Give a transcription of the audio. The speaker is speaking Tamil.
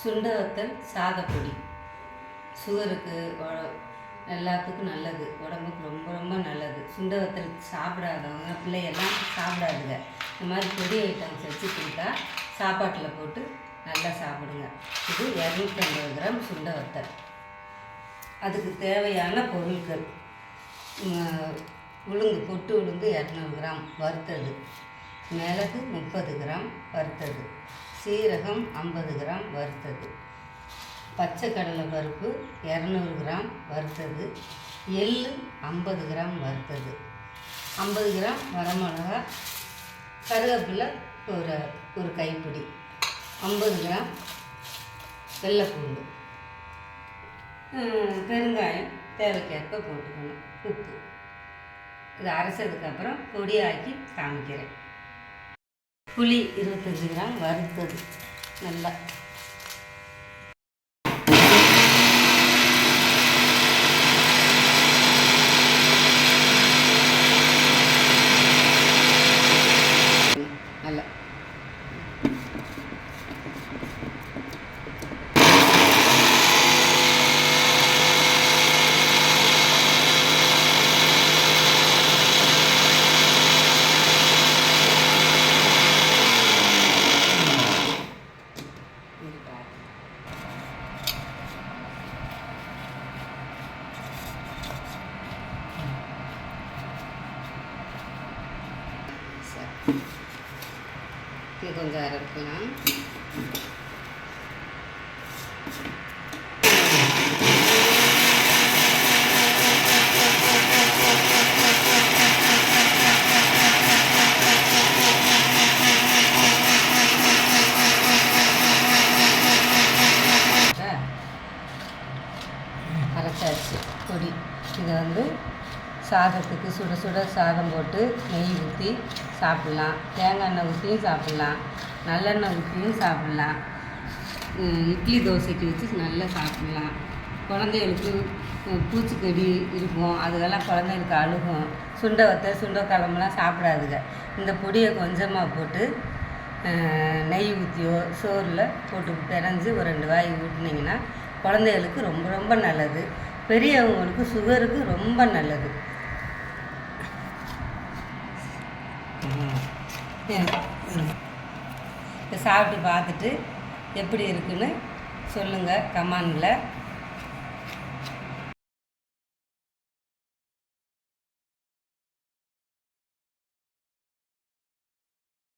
சுண்டை வத்தல் சாதப்பொடி சுகருக்கு எல்லாத்துக்கும் நல்லது, உடம்புக்கு ரொம்ப ரொம்ப நல்லது. சுண்டை வத்தல் சாப்பிடாதவங்க பிள்ளையெல்லாம் சாப்பிடாதுங்க. இந்த மாதிரி பொடி ஐட்டம்ஸ் வச்சு கொடுத்தா சாப்பாட்டில் போட்டு நல்லா சாப்பிடுங்க. இது 250 கிராம் சுண்டை வத்தல். அதுக்கு தேவையான பொருட்கள்: உளுந்து, பொட்டு உளுந்து 200 கிராம் வறுத்தது, மிளகு 30 கிராம் வறுத்தது, சீரகம் 50 கிராம் வறுத்தது, பச்சை கடலை பருப்பு 200 கிராம் வறுத்தது, எள் 50 கிராம் வறுத்தது, 50 கிராம் வரமிளகா, கருவேப்பிலை ஒரு கைப்பிடி, 50 கிராம் வெள்ளைப்பூண்டு, பெருங்காயம் தேவைக்கேற்ப போட்டுக்கணும், உப்பு. இது அரைச்சதுக்கப்புறம் பொடியாக்கி காமிக்கிறேன். புளி 25 கிராம் வறுத்தது நல்லா. நல்லா இது கொஞ்சம் அரைக்கலாம். அரைச்சாச்சு பொடி. இதை சாதத்துக்கு சுட சுட சாதம் போட்டு நெய் ஊற்றி சாப்பிட்லாம், தேங்காய் எண்ணெய் ஊற்றியும் சாப்பிட்லாம், நல்லெண்ணெய் ஊற்றியும் சாப்பிட்லாம், இட்லி தோசைக்கு வச்சு நல்லா சாப்பிட்லாம். குழந்தைகளுக்கு பூச்சிக்கடி இருக்கும், அதுக்கெல்லாம் குழந்தைகளுக்கு அழுகும். சுண்டை வத்தல் சுண்டை கிழமெல்லாம் சாப்பிடாதுங்க. இந்த பொடியை கொஞ்சமாக போட்டு நெய் ஊற்றியோ சோறில் போட்டு பிணைஞ்சி ஒரு 2 வாய் ஊட்டினீங்கன்னா குழந்தைகளுக்கு ரொம்ப ரொம்ப நல்லது. பெரியவங்களுக்கு சுகருக்கு ரொம்ப நல்லது. இப்போ சாப்பிட்டு பார்த்துட்டு எப்படி இருக்குன்னு சொல்லுங்கள் கமெண்டில்.